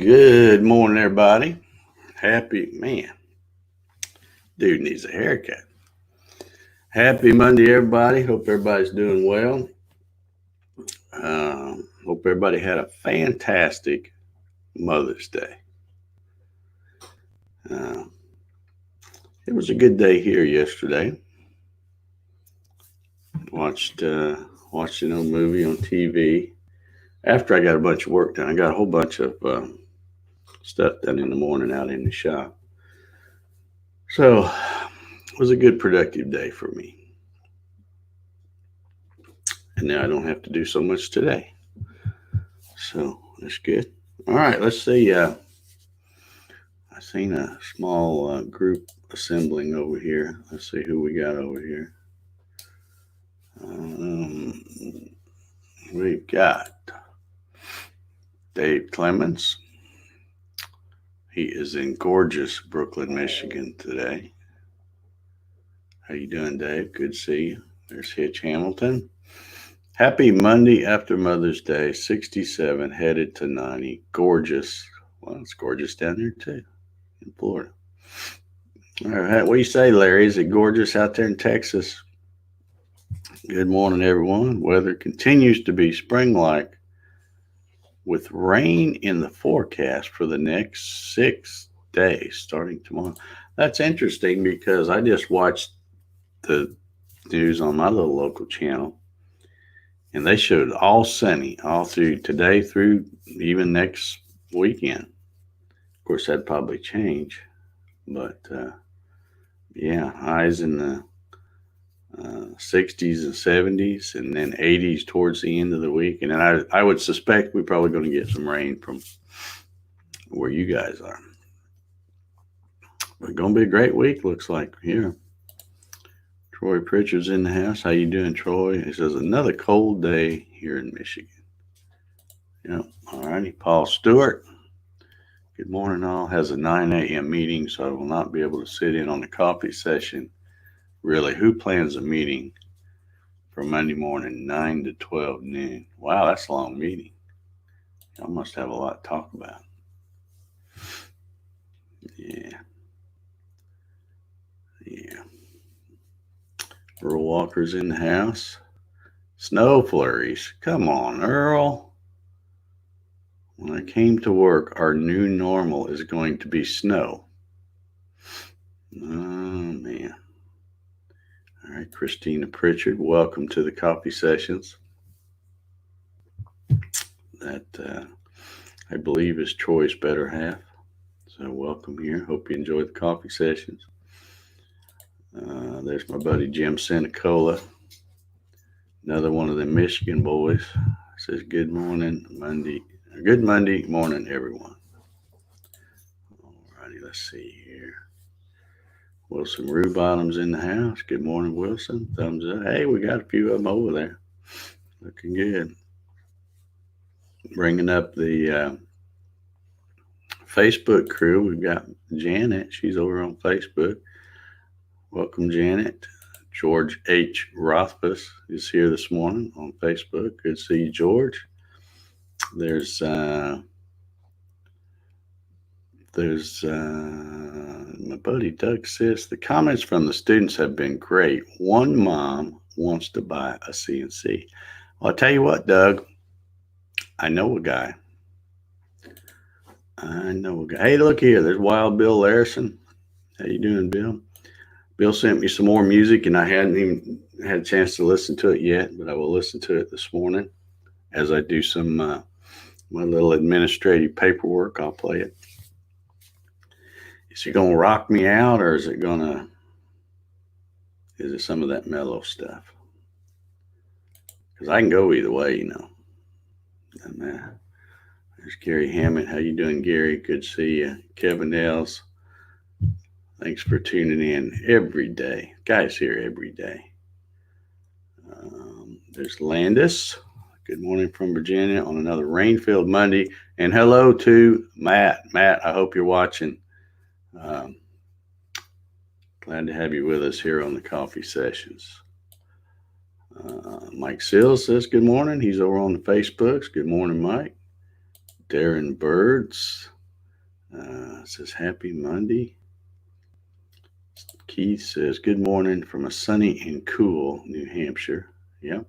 Good morning, everybody. Happy, man, dude needs a haircut. Happy Monday, everybody. Hope everybody's doing well. Hope everybody had a fantastic Mother's Day. It was a good day here yesterday. Watched an old movie on TV. After I got a bunch of work done, I got a whole bunch of stuff done in the morning out in the shop. So it was a good, productive day for me. And now I don't have to do so much today. So that's good. All right, let's see. I seen a small group assembling over here. Let's see who we got over here. We've got Dave Clemens. He is in gorgeous Brooklyn, Michigan today. How you doing, Dave? Good to see you. There's Hitch Hamilton. Happy Monday after Mother's Day, 67, headed to 90. Gorgeous. Well, it's gorgeous down here, too, in Florida. All right, what do you say, Larry? Is it gorgeous out there in Texas? Good morning, everyone. Weather continues to be spring-like with rain in the forecast for the next 6 days, starting tomorrow. That's interesting because I just watched the news on my little local channel, and they showed all sunny all through today through even next weekend. Of course, that'd probably change, but yeah, highs in the 60s and 70s, and then 80s towards the end of the week. And then I would suspect we're probably going to get some rain from where you guys are. But going to be a great week, looks like here. Troy Pritchard's in the house. How you doing, Troy? He says, another cold day here in Michigan. Yep. All righty. Paul Stewart. Good morning, all. Has a 9 a.m. meeting, so I will not be able to sit in on the coffee session. Really, who plans a meeting for Monday morning, 9 to 12 noon? Wow, that's a long meeting. Y'all must have a lot to talk about. Yeah. Earl Walker's in the house. Snow flurries. Come on, Earl. When I came to work, our new normal is going to be snow. Oh, man. All right, Christina Pritchard, welcome to the coffee sessions. That, I believe, is Troy's better half. So welcome here. Hope you enjoy the coffee sessions. There's my buddy Jim Senecola, another one of the Michigan boys. Says good morning, Monday. Good Monday morning, everyone. All righty, let's see here. Wilson Rue-Bottom's in the house. Good morning, Wilson. Thumbs up. Hey, we got a few of them over there. Looking good. Bringing up the Facebook crew. We've got Janet. She's over on Facebook. Welcome, Janet. George H. Rothfuss is here this morning on Facebook. Good to see you, George. There's my buddy Doug says, the comments from the students have been great. One mom wants to buy a CNC. Well, I'll tell you what, Doug, I know a guy. Hey, look here. There's Wild Bill Larson. How you doing, Bill? Bill sent me some more music, and I hadn't even had a chance to listen to it yet, but I will listen to it this morning as I do some my little administrative paperwork. I'll play it. Is it going to rock me out, or is it some of that mellow stuff? Because I can go either way, you know. There's Gary Hammond. How you doing, Gary? Good to see you. Kevin Ells. Thanks for tuning in every day. Guys here every day. There's Landis. Good morning from Virginia on another rain-filled Monday. And hello to Matt. Matt, I hope you're watching. Glad to have you with us here on the coffee sessions. Mike Sills says good morning. He's over on the Facebooks. Good morning, Mike. Darren Birds says happy Monday. Keith says good morning from a sunny and cool New Hampshire. Yep.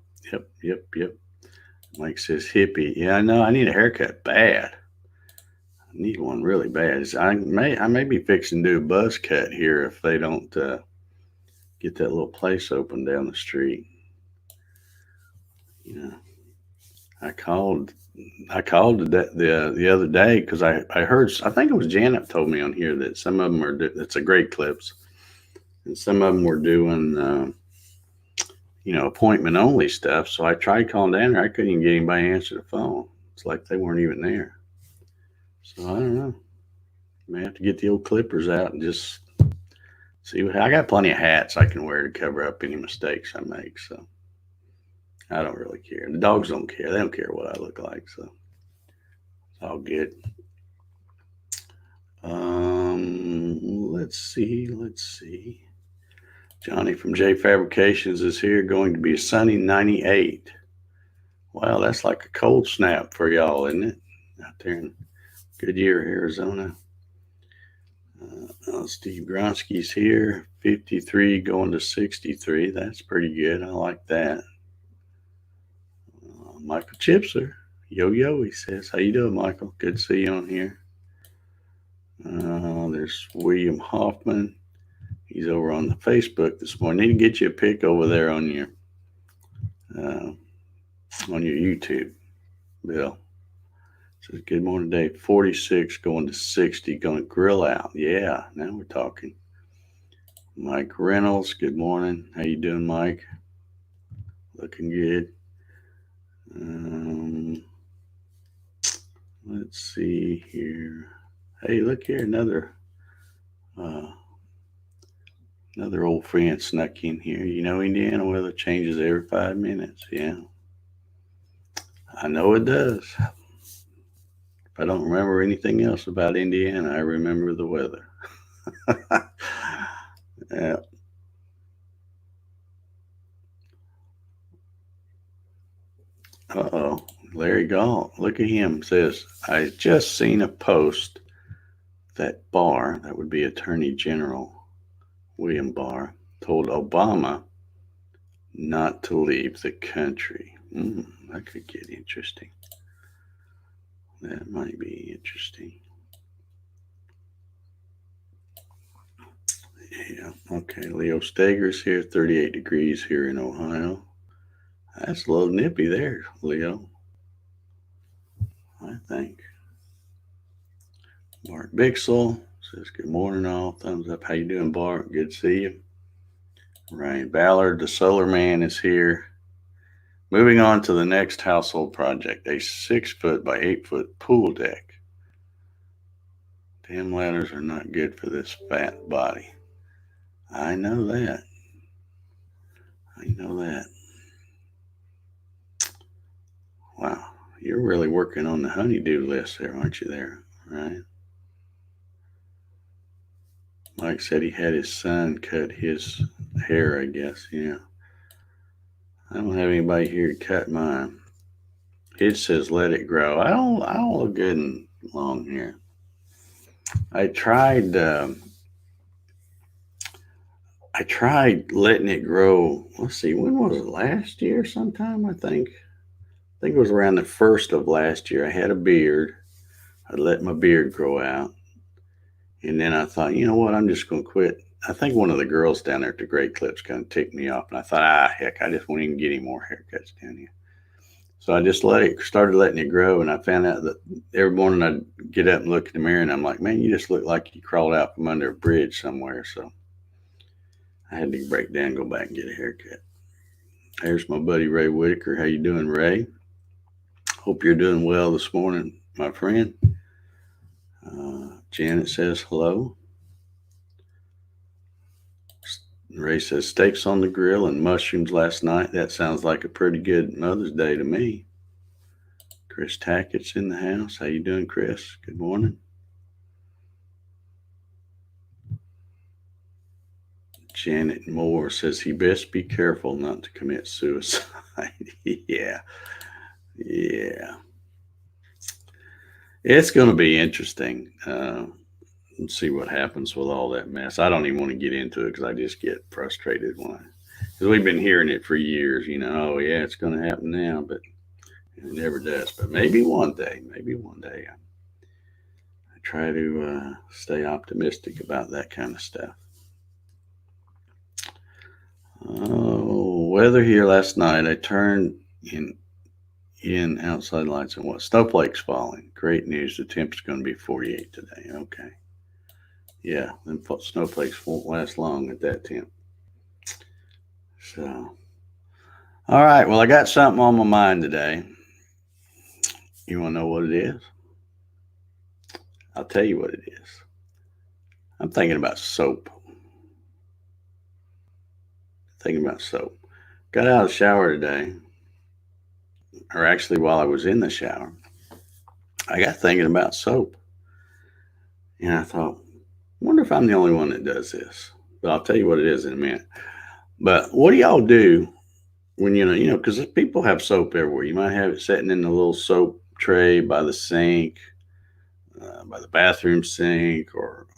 Mike says hippie. Yeah, I know. I need a haircut bad. I need one really bad. I may be fixing to do a buzz cut here if they don't get that little place open down the street. You know, I called the other day because I heard, I think it was Janet told me on here that some of them are, it's a great clips, and some of them were doing appointment only stuff. So I tried calling down there. I couldn't even get anybody to answer the phone. It's like they weren't even there. So I don't know. May have to get the old clippers out and just see what I got. Plenty of hats I can wear to cover up any mistakes I make. So I don't really care. The dogs don't care. They don't care what I look like. So it's all good. Let's see. Johnny from J Fabrications is here. Going to be a sunny 98. Wow, that's like a cold snap for y'all, isn't it? Out there in Goodyear, Arizona. Steve Gronsky's here. 53 going to 63. That's pretty good. I like that. Michael Chipser. Yo, he says. How you doing, Michael? Good to see you on here. There's William Hoffman. He's over on the Facebook this morning. Need to get you a pic over there on your YouTube, Bill. Says good morning, Dave. 46 going to 60. Going to grill out. Yeah, now we're talking. Mike Reynolds. Good morning. How you doing, Mike? Looking good. Let's see here. Hey, look here, another old friend snuck in here. You know, Indiana weather changes every 5 minutes. Yeah, I know it does. If I don't remember anything else about Indiana, I remember the weather. Yeah. Uh-oh. Larry Gault, look at him, says, I just seen a post that Barr, that would be Attorney General William Barr, told Obama not to leave the country. That could get interesting. That might be interesting. Yeah, okay. Leo Stager's here, 38 degrees here in Ohio. That's a little nippy there, Leo, I think. Bart Bixel says, good morning, all. Thumbs up. How you doing, Bart? Good to see you. Ryan Ballard, the solar man, is here. Moving on to the next household project, a 6-foot by 8-foot pool deck. Damn ladders are not good for this fat body. I know that. Wow, you're really working on the honeydew list there, aren't you there? Right? Mike said he had his son cut his hair, I guess. Yeah. I don't have anybody here to cut mine. It says let it grow. I don't look good and long hair. I tried letting it grow. Let's see, when was it? Last year sometime, I think. I think it was around the first of last year. I had a beard. I let my beard grow out. And then I thought, you know what? I'm just going to quit. I think one of the girls down there at the Great Clips kind of ticked me off. And I thought, heck, I just won't even get any more haircuts down here. So I just started letting it grow. And I found out that every morning I'd get up and look in the mirror and I'm like, man, you just look like you crawled out from under a bridge somewhere. So I had to break down and go back and get a haircut. There's my buddy Ray Whitaker. How you doing, Ray? Hope you're doing well this morning, my friend. Janet says hello. Ray says steaks on the grill and mushrooms last night. That sounds like a pretty good Mother's Day to me. Chris Tackett's in the house. How you doing, Chris? Good morning. Janet Moore says he best be careful not to commit suicide. Yeah. It's going to be interesting. And see what happens with all that mess. I don't even want to get into it because I just get frustrated because we've been hearing it for years. Oh yeah, it's going to happen now, but it never does. But maybe one day. I try to stay optimistic about that kind of stuff. Oh, weather here last night. I turned in outside lights and what? Snowflakes falling. Great news. The temp's going to be 48 today. Okay. Yeah, them snowflakes won't last long at that temp. So, all right. Well, I got something on my mind today. You want to know what it is? I'll tell you what it is. I'm thinking about soap. Got out of the shower today, or actually while I was in the shower, I got thinking about soap. And I thought, wonder if I'm the only one that does this. But I'll tell you what it is in a minute. But what do y'all do when, because people have soap everywhere. You might have it sitting in the little soap tray by the sink, by the bathroom sink, or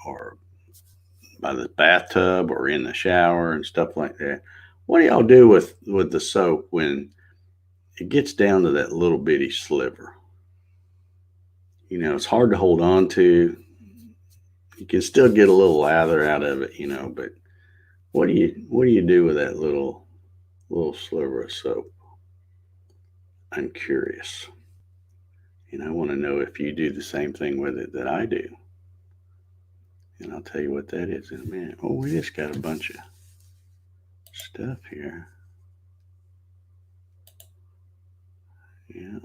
by the bathtub, or in the shower and stuff like that. What do y'all do with the soap when it gets down to that little bitty sliver? It's hard to hold on to. You can still get a little lather out of it, but what do you do with that little sliver of soap? I'm curious. And I want to know if you do the same thing with it that I do. And I'll tell you what that is in a minute. Oh, we just got a bunch of stuff here. Yeah.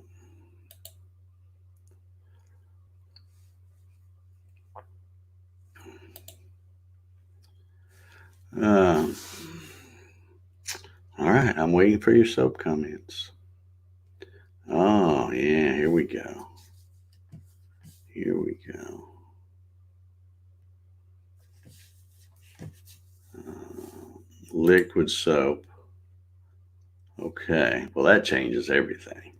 All right, I'm waiting for your soap comments. Oh, yeah, here we go. Liquid soap. Okay, well, that changes everything.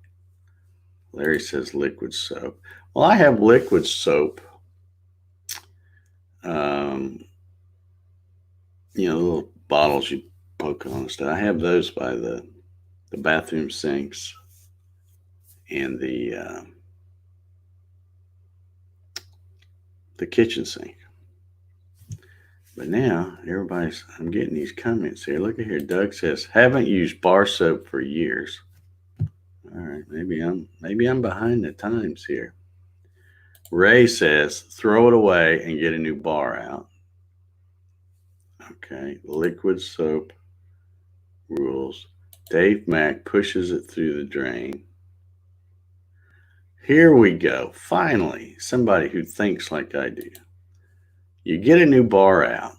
Larry says liquid soap. Well, I have liquid soap. Little bottles you poke on and stuff. I have those by the bathroom sinks and the kitchen sink. But now I'm getting these comments here. Look at here. Doug says, haven't used bar soap for years. All right, maybe I'm behind the times here. Ray says, throw it away and get a new bar out. Okay, liquid soap rules. Dave Mack pushes it through the drain. Here we go. Finally, somebody who thinks like I do. You get a new bar out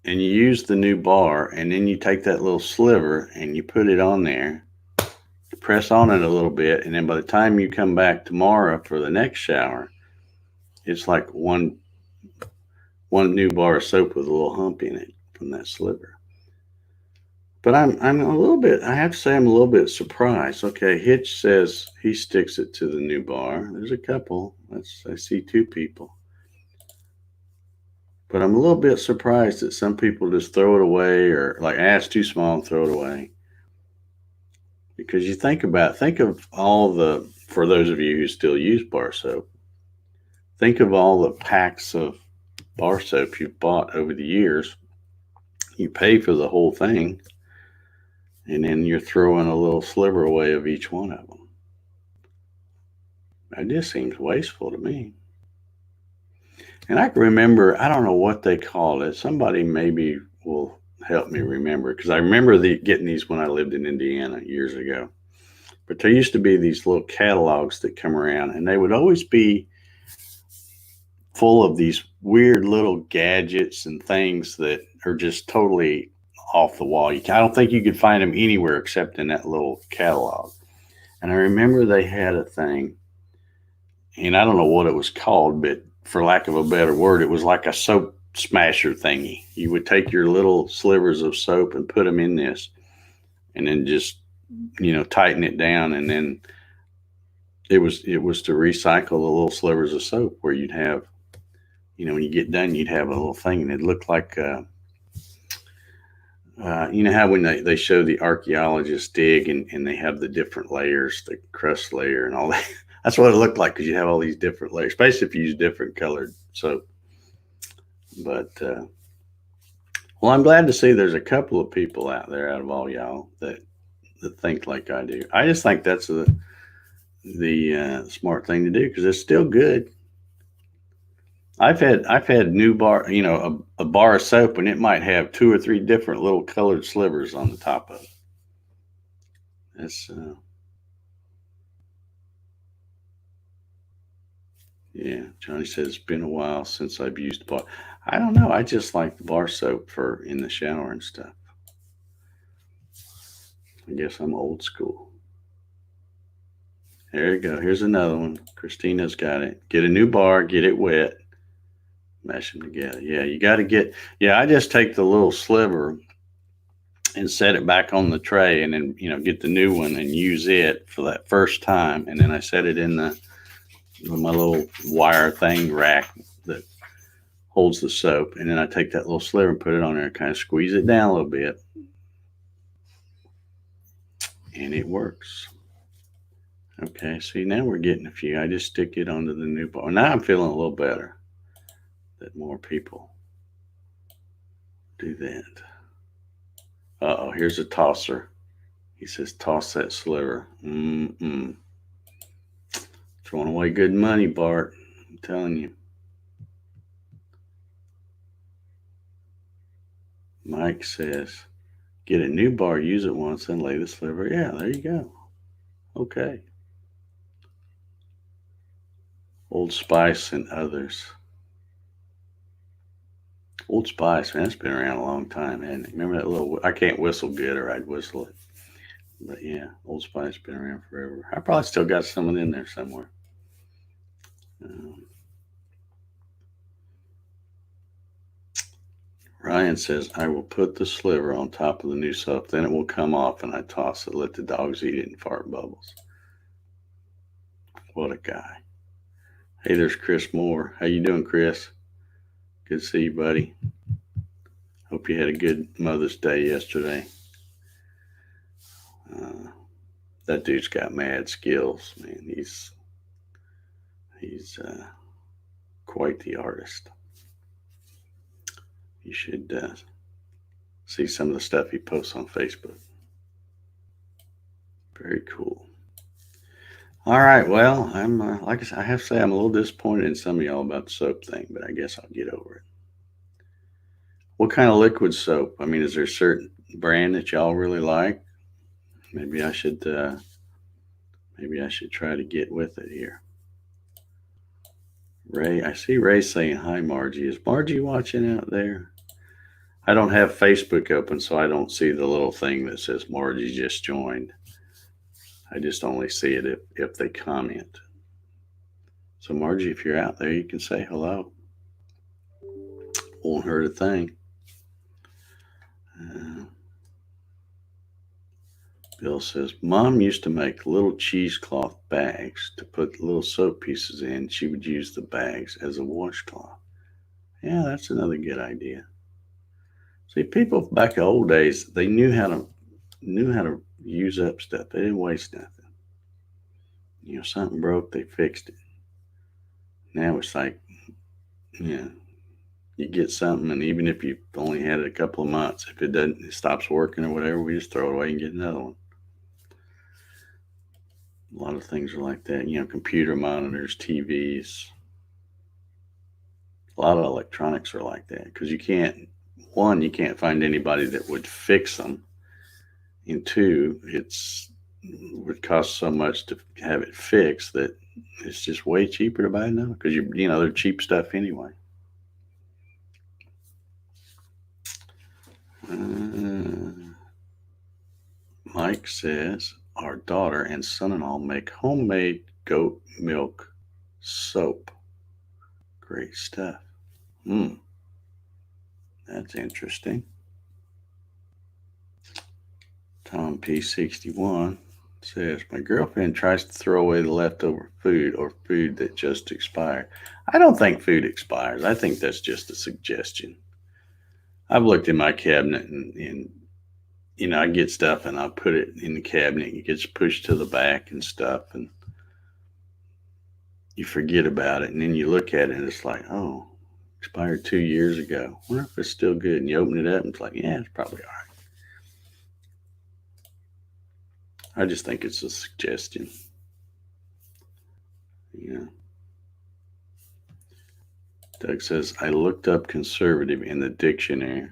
and you use the new bar, and then you take that little sliver and you put it on there, you press on it a little bit, and then by the time you come back tomorrow for the next shower, it's like one new bar of soap with a little hump in it from that sliver. But I'm a little bit, I have to say, I'm a little bit surprised. Okay, Hitch says he sticks it to the new bar. There's a couple. I see two people. But I'm a little bit surprised that some people just throw it away, or like, it's too small and throw it away. Because you think of all for those of you who still use bar soap, think of all the packs of bar soap you've bought over the years. You pay for the whole thing, and then you're throwing a little sliver away of each one of them. That just seems wasteful to me. And I can remember, I don't know what they called it. Somebody maybe will help me remember, because I remember getting these when I lived in Indiana years ago. But there used to be these little catalogs that come around, and they would always be full of these weird little gadgets and things that are just totally off the wall. I don't think you could find them anywhere except in that little catalog. And I remember they had a thing, and I don't know what it was called, but for lack of a better word, it was like a soap smasher thingy. You would take your little slivers of soap and put them in this, and then just, tighten it down, and then It was to recycle the little slivers of soap where you'd have, when you get done, you'd have a little thing, and it looked like, you know how when they show the archaeologists dig and they have the different layers, the crust layer and all that. That's what it looked like because you have all these different layers, especially if you use different colored soap. But well, I'm glad to see there's a couple of people out there out of all y'all that think like I do. I just think that's the smart thing to do because it's still good. I've had new bar, a bar of soap, and it might have two or three different little colored slivers on the top of it. That's yeah. Johnny says it's been a while since I've used bar. I don't know. I just like the bar soap for in the shower and stuff. I guess I'm old school. There you go. Here's another one. Christina's got it. Get a new bar, get it wet, mash them together. Yeah, you got to get. Yeah, I just take the little sliver and set it back on the tray, and then get the new one and use it for that first time, and then I set it in my little wire thing rack that holds the soap, and then I take that little sliver and put it on there, and kind of squeeze it down a little bit, and it works. Okay, see, now we're getting a few. I just stick it onto the new bar. Now I'm feeling a little better that more people do that. Uh-oh, here's a tosser. He says, toss that sliver. Throwing away good money, Bart. I'm telling you. Mike says, get a new bar, use it once, then lay the sliver. Yeah, there you go. Okay. Old Spice and others. Old Spice, man, it's been around a long time, hasn't it? Remember that little, I can't whistle good or I'd whistle it. But yeah, Old Spice been around forever. I probably still got some of it in there somewhere. Ryan says, I will put the sliver on top of the new soap, then it will come off and I toss it, let the dogs eat it and fart bubbles. What a guy. Hey, there's Chris Moore. How you doing, Chris? Good to see you, buddy. Hope you had a good Mother's Day yesterday. That dude's got mad skills, man. He's quite the artist. You should see some of the stuff he posts on Facebook. Very cool. All right, well, I'm like I said, I have to say I'm a little disappointed in some of y'all about the soap thing, but I guess I'll get over it. What kind of liquid soap? I mean, is there a certain brand that y'all really like? Maybe I should try to get with it here. Ray, I see Ray saying hi, Margie. Is Margie watching out there? I don't have Facebook open, so I don't see the little thing that says Margie just joined. I just only see it if they comment. So Margie, if you're out there, you can say hello. Won't hurt a thing. Bill says, Mom used to make little cheesecloth bags to put little soap pieces in. She would use the bags as a washcloth. Yeah, that's another good idea. See, people back in old days, they knew how to use up stuff. They didn't waste nothing. Something broke, they fixed it. Now it's like, you get something, and even if you've only had it a couple of months, if it stops working or whatever, we just throw it away and get another one. A lot of things are like that. Computer monitors, TVs. A lot of electronics are like that because you can't find anybody that would fix them. And two, it would cost so much to have it fixed that it's just way cheaper to buy now because they're cheap stuff anyway. Mike says our daughter and son-in-law make homemade goat milk soap. Great stuff. That's interesting. Tom P61 Says, my girlfriend tries to throw away the leftover food or food that just expired. I don't think food expires. I think that's just a suggestion. I've looked in my cabinet and I get stuff and I put it in the cabinet. It gets pushed to the back and stuff, and you forget about it. And then you look at it and it's like, oh, expired 2 years ago. I wonder if it's still good. And you open it up and it's like, yeah, it's probably all right. I just think it's a suggestion. Yeah. Doug says, I looked up conservative in the dictionary,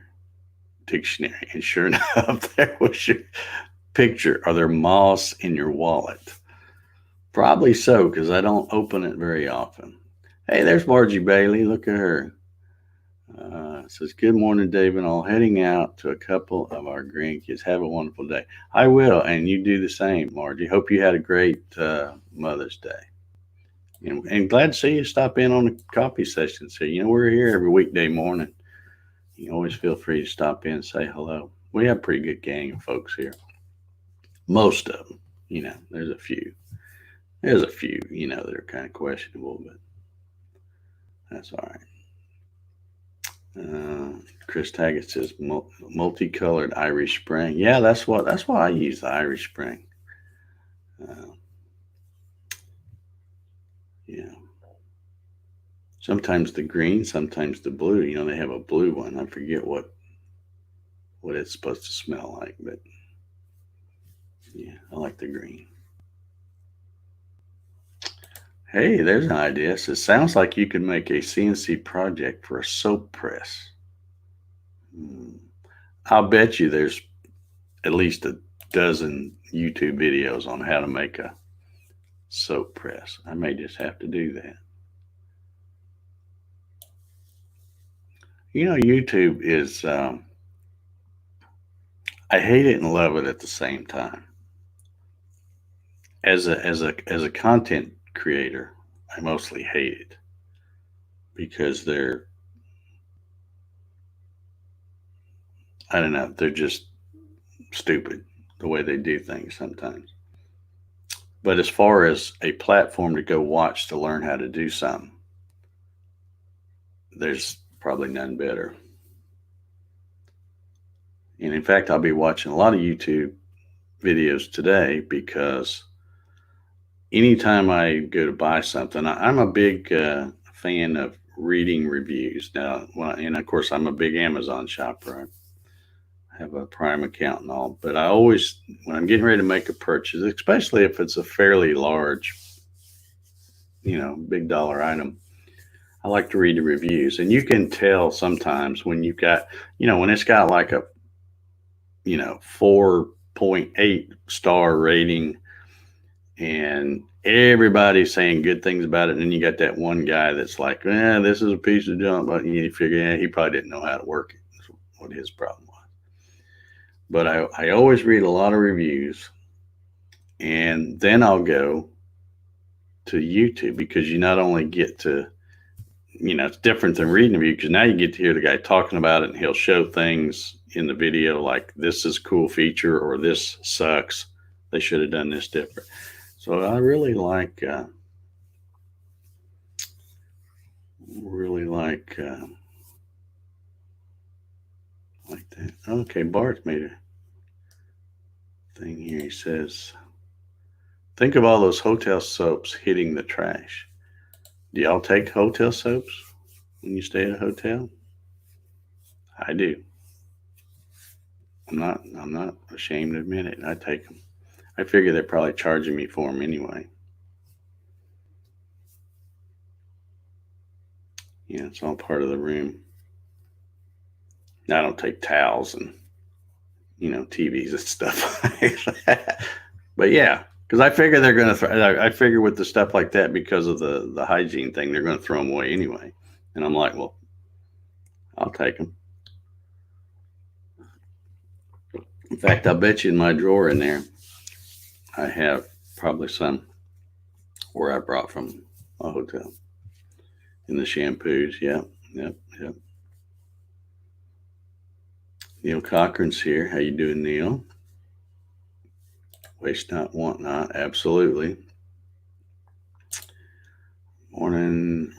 and sure enough, there was your picture. Are there moths in your wallet? Probably so, because I don't open it very often. Hey, there's Margie Bailey. Look at her. Says, good morning, David. All heading out to a couple of our grandkids. Have a wonderful day. I will, and you do the same, Margie. Hope you had a great Mother's Day. And glad to see you stop in on the coffee session. So, we're here every weekday morning. You always feel free to stop in and say hello. We have a pretty good gang of folks here. Most of them, there's a few. There's a few, that are kind of questionable, but that's all right. Chris Taggart says multicolored Irish Spring. Yeah, that's why I use the Irish Spring. Yeah. Sometimes the green, sometimes the blue. They have a blue one. I forget what it's supposed to smell like, but yeah, I like the green. Hey, there's an idea. So it sounds like you could make a CNC project for a soap press. I'll bet you there's at least a dozen YouTube videos on how to make a soap press. I may just have to do that. YouTube is, I hate it and love it at the same time. As a content creator, I mostly hate it because they're just stupid the way they do things sometimes. But as far as a platform to go watch to learn how to do something, there's probably none better. And in fact, I'll be watching a lot of YouTube videos today because anytime I go to buy something, I'm a big fan of reading reviews. Now, and of course, I'm a big Amazon shopper. I have a Prime account and all, but I always, when I'm getting ready to make a purchase, especially if it's a fairly large, big dollar item, I like to read the reviews. And you can tell sometimes when you've got, when it's got like a, 4.8 star rating and everybody's saying good things about it. And then you got that one guy that's like, this is a piece of junk. But you figure, he probably didn't know how to work it. That's what his problem was. But I always read a lot of reviews. And then I'll go to YouTube because you not only get to, it's different than reading a review because now you get to hear the guy talking about it and he'll show things in the video like this is a cool feature or this sucks. They should have done this different. So I really like that. Okay, Bart's made a thing here. He says, think of all those hotel soaps hitting the trash. Do y'all take hotel soaps when you stay at a hotel? I do. I'm not ashamed to admit it. I take them. I figure they're probably charging me for them anyway. Yeah, it's all part of the room. Now, I don't take towels and, TVs and stuff like that. But yeah, because I figure they're going to I figure with the stuff like that, because of the hygiene thing, they're going to throw them away anyway. And I'm like, well, I'll take them. In fact, I bet you in my drawer in there, I have probably some where I brought from a hotel. In the shampoos, yep. Neil Cochran's here. How you doing, Neil? Waste not, want not. Absolutely. Morning,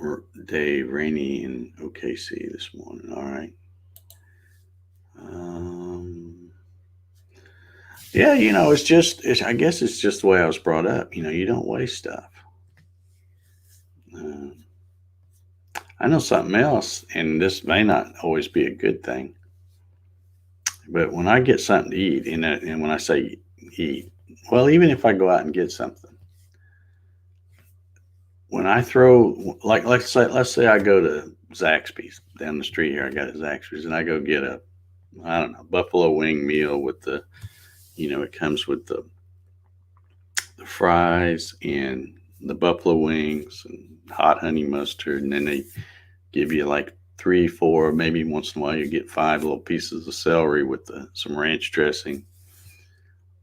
Dave. Rainy in OKC this morning. All right. Yeah, I guess it's just the way I was brought up. You don't waste stuff. I know something else, and this may not always be a good thing, but when I get something to eat, and when I say eat, well, even if I go out and get something, when I throw, like, let's say I go to Zaxby's down the street here, I got a Zaxby's, and I go get I don't know, buffalo wing meal with it comes with the fries and the buffalo wings and hot honey mustard, and then they give you like 3, 4, maybe once in a while you get 5 little pieces of celery with some ranch dressing.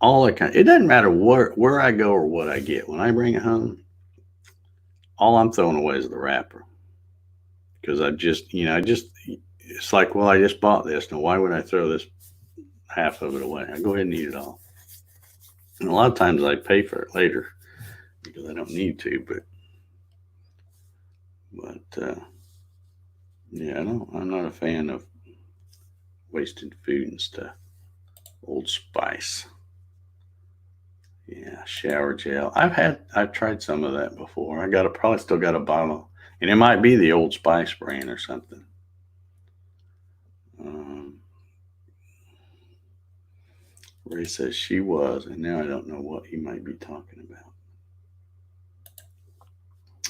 It doesn't matter where I go or what I get. When I bring it home, all I'm throwing away is the wrapper, because it's like, well, I just bought this. Now, why would I throw this half of it away? I go ahead and eat it all. And a lot of times I pay for it later because I don't need to, but yeah, I'm not a fan of wasting food and stuff. Old Spice. Yeah, shower gel. I've tried some of that before. Probably still got a bottle, and it might be the Old Spice brand or something. Ray says she was, and now I don't know what he might be talking about.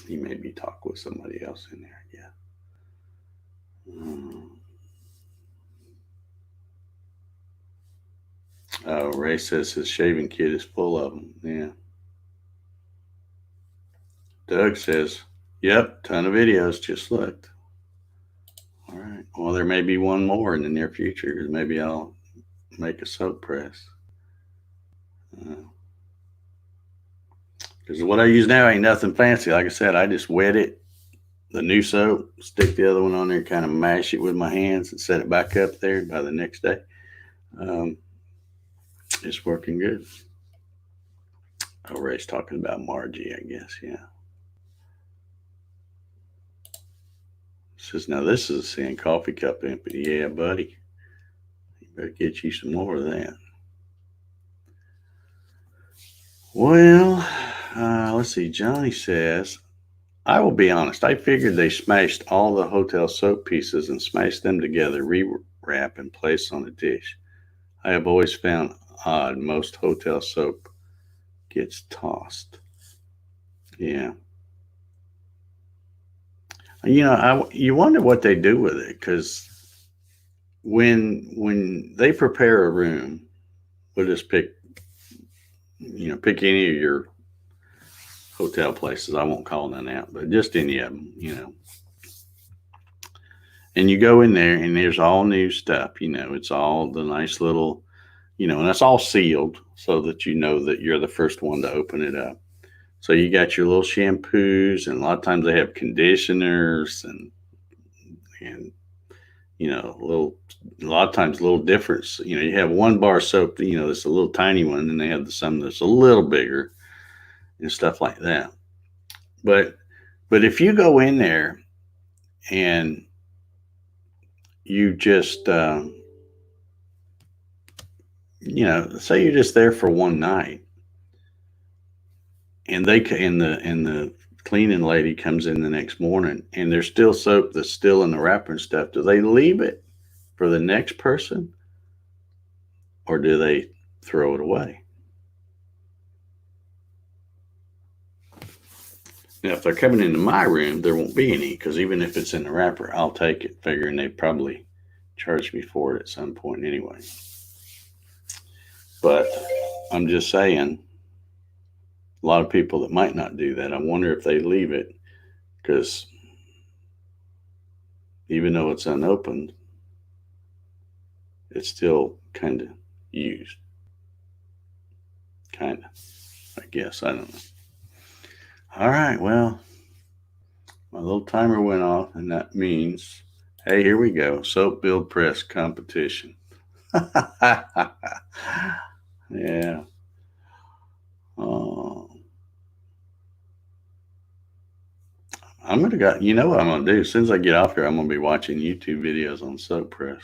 He may be talking with somebody else in there. Yeah. Ray says his shaving kit is full of them. Yeah. Doug says, yep, ton of videos. Just looked. All right. Well, there may be one more in the near future, because maybe I'll make a soap press. Because what I use now ain't nothing fancy. Like I said, I just wet it, the new soap, stick the other one on there, kind of mash it with my hands, and set it back up there. By the next day, it's working good. Ray's talking about Margie, I guess. Yeah. Says, now this is a sand coffee cup empty. Yeah, buddy. You better get you some more of that. Well, let's see. Johnny says, I will be honest. I figured they smashed all the hotel soap pieces and smashed them together, rewrap, and place on a dish. I have always found odd most hotel soap gets tossed. Yeah. You wonder what they do with it, because when they prepare a room, we'll just pick any of your hotel places. I won't call none out, but just any of them, And you go in there, and there's all new stuff. It's all the nice little, and that's all sealed so that you know that you're the first one to open it up. So you got your little shampoos, and a lot of times they have conditioners and a lot of times little difference. You have one bar soap, that's a little tiny one, and they have some that's a little bigger and stuff like that. But if you go in there and you just, say you're just there for one night, and the cleaning lady comes in the next morning, and there's still soap that's still in the wrapper and stuff. Do they leave it for the next person, or do they throw it away? Now, if they're coming into my room, there won't be any, because even if it's in the wrapper, I'll take it, figuring they probably charge me for it at some point anyway. But I'm just saying, a lot of people that might not do that, I wonder if they leave it, because even though it's unopened, it's still kind of used. Kind of, I guess. I don't know. All right, well, my little timer went off, and that means, hey, here we go. Soap build press competition. Yeah. I'm going to go, you know what I'm going to do? As soon as I get off here, I'm going to be watching YouTube videos on soap press.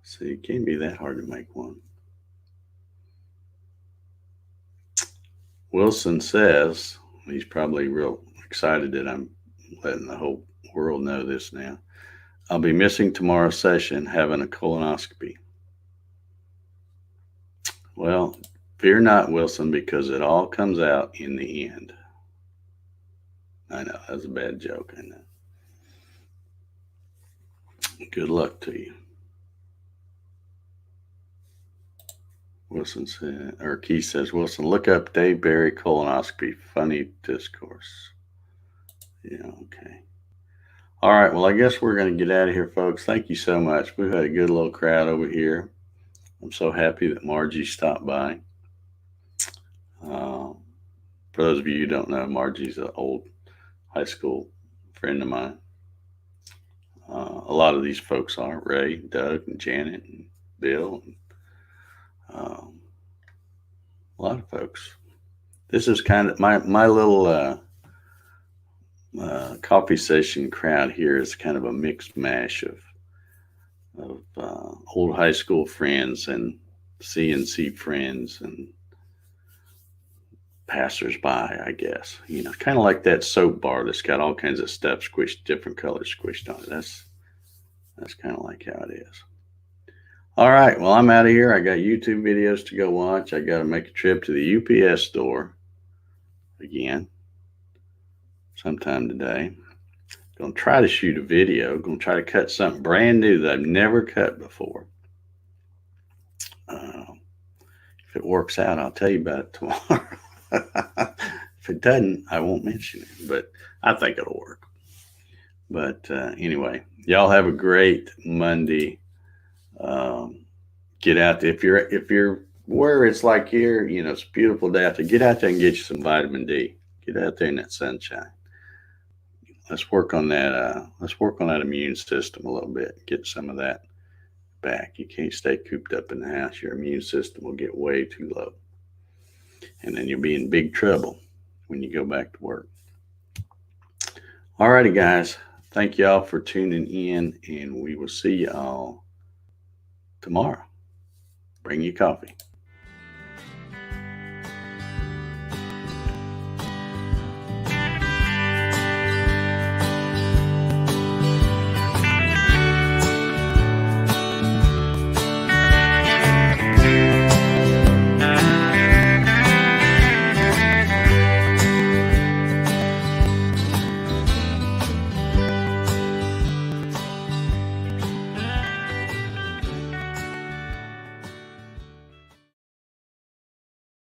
See, it can't be that hard to make one. Wilson says, he's probably real excited that I'm letting the whole world know this now. I'll be missing tomorrow's session, having a colonoscopy. Well, fear not, Wilson, because it all comes out in the end. I know, that's a bad joke, I know. Good luck to you. Wilson said, or Keith says, Wilson, look up Dave Barry colonoscopy. Funny discourse. Yeah, okay. All right, well, I guess we're going to get out of here, folks. Thank you so much. We've had a good little crowd over here. I'm so happy that Margie stopped by. For those of you who don't know, Margie's an old high school friend of mine. A lot of these folks are Ray, Doug, and Janet, and Bill, and a lot of folks. This is kind of my little coffee session crowd here is kind of a mixed mash of old high school friends and CNC friends and passersby, I guess. You know, kind of like that soap bar that's got all kinds of stuff squished, different colors squished on it. That's kind of like how it is. All right, well, I'm out of here. I got YouTube videos to go watch. I got to make a trip to the UPS store again sometime today. Going to try to shoot a video. Going to try to cut something brand new that I've never cut before. If it works out, I'll tell you about it tomorrow. If it doesn't, I won't mention it, but I think it'll work. But anyway, y'all have a great Monday. Get out there. If you're where it's like here, you know, it's a beautiful day out there. Get out there and get you some vitamin D. Get out there in that sunshine. Let's work on that. Let's work on that immune system a little bit. Get some of that back. You can't stay cooped up in the house. Your immune system will get way too low. And then you'll be in big trouble when you go back to work. All righty, guys. Thank y'all for tuning in, and we will see y'all tomorrow. Bring you coffee.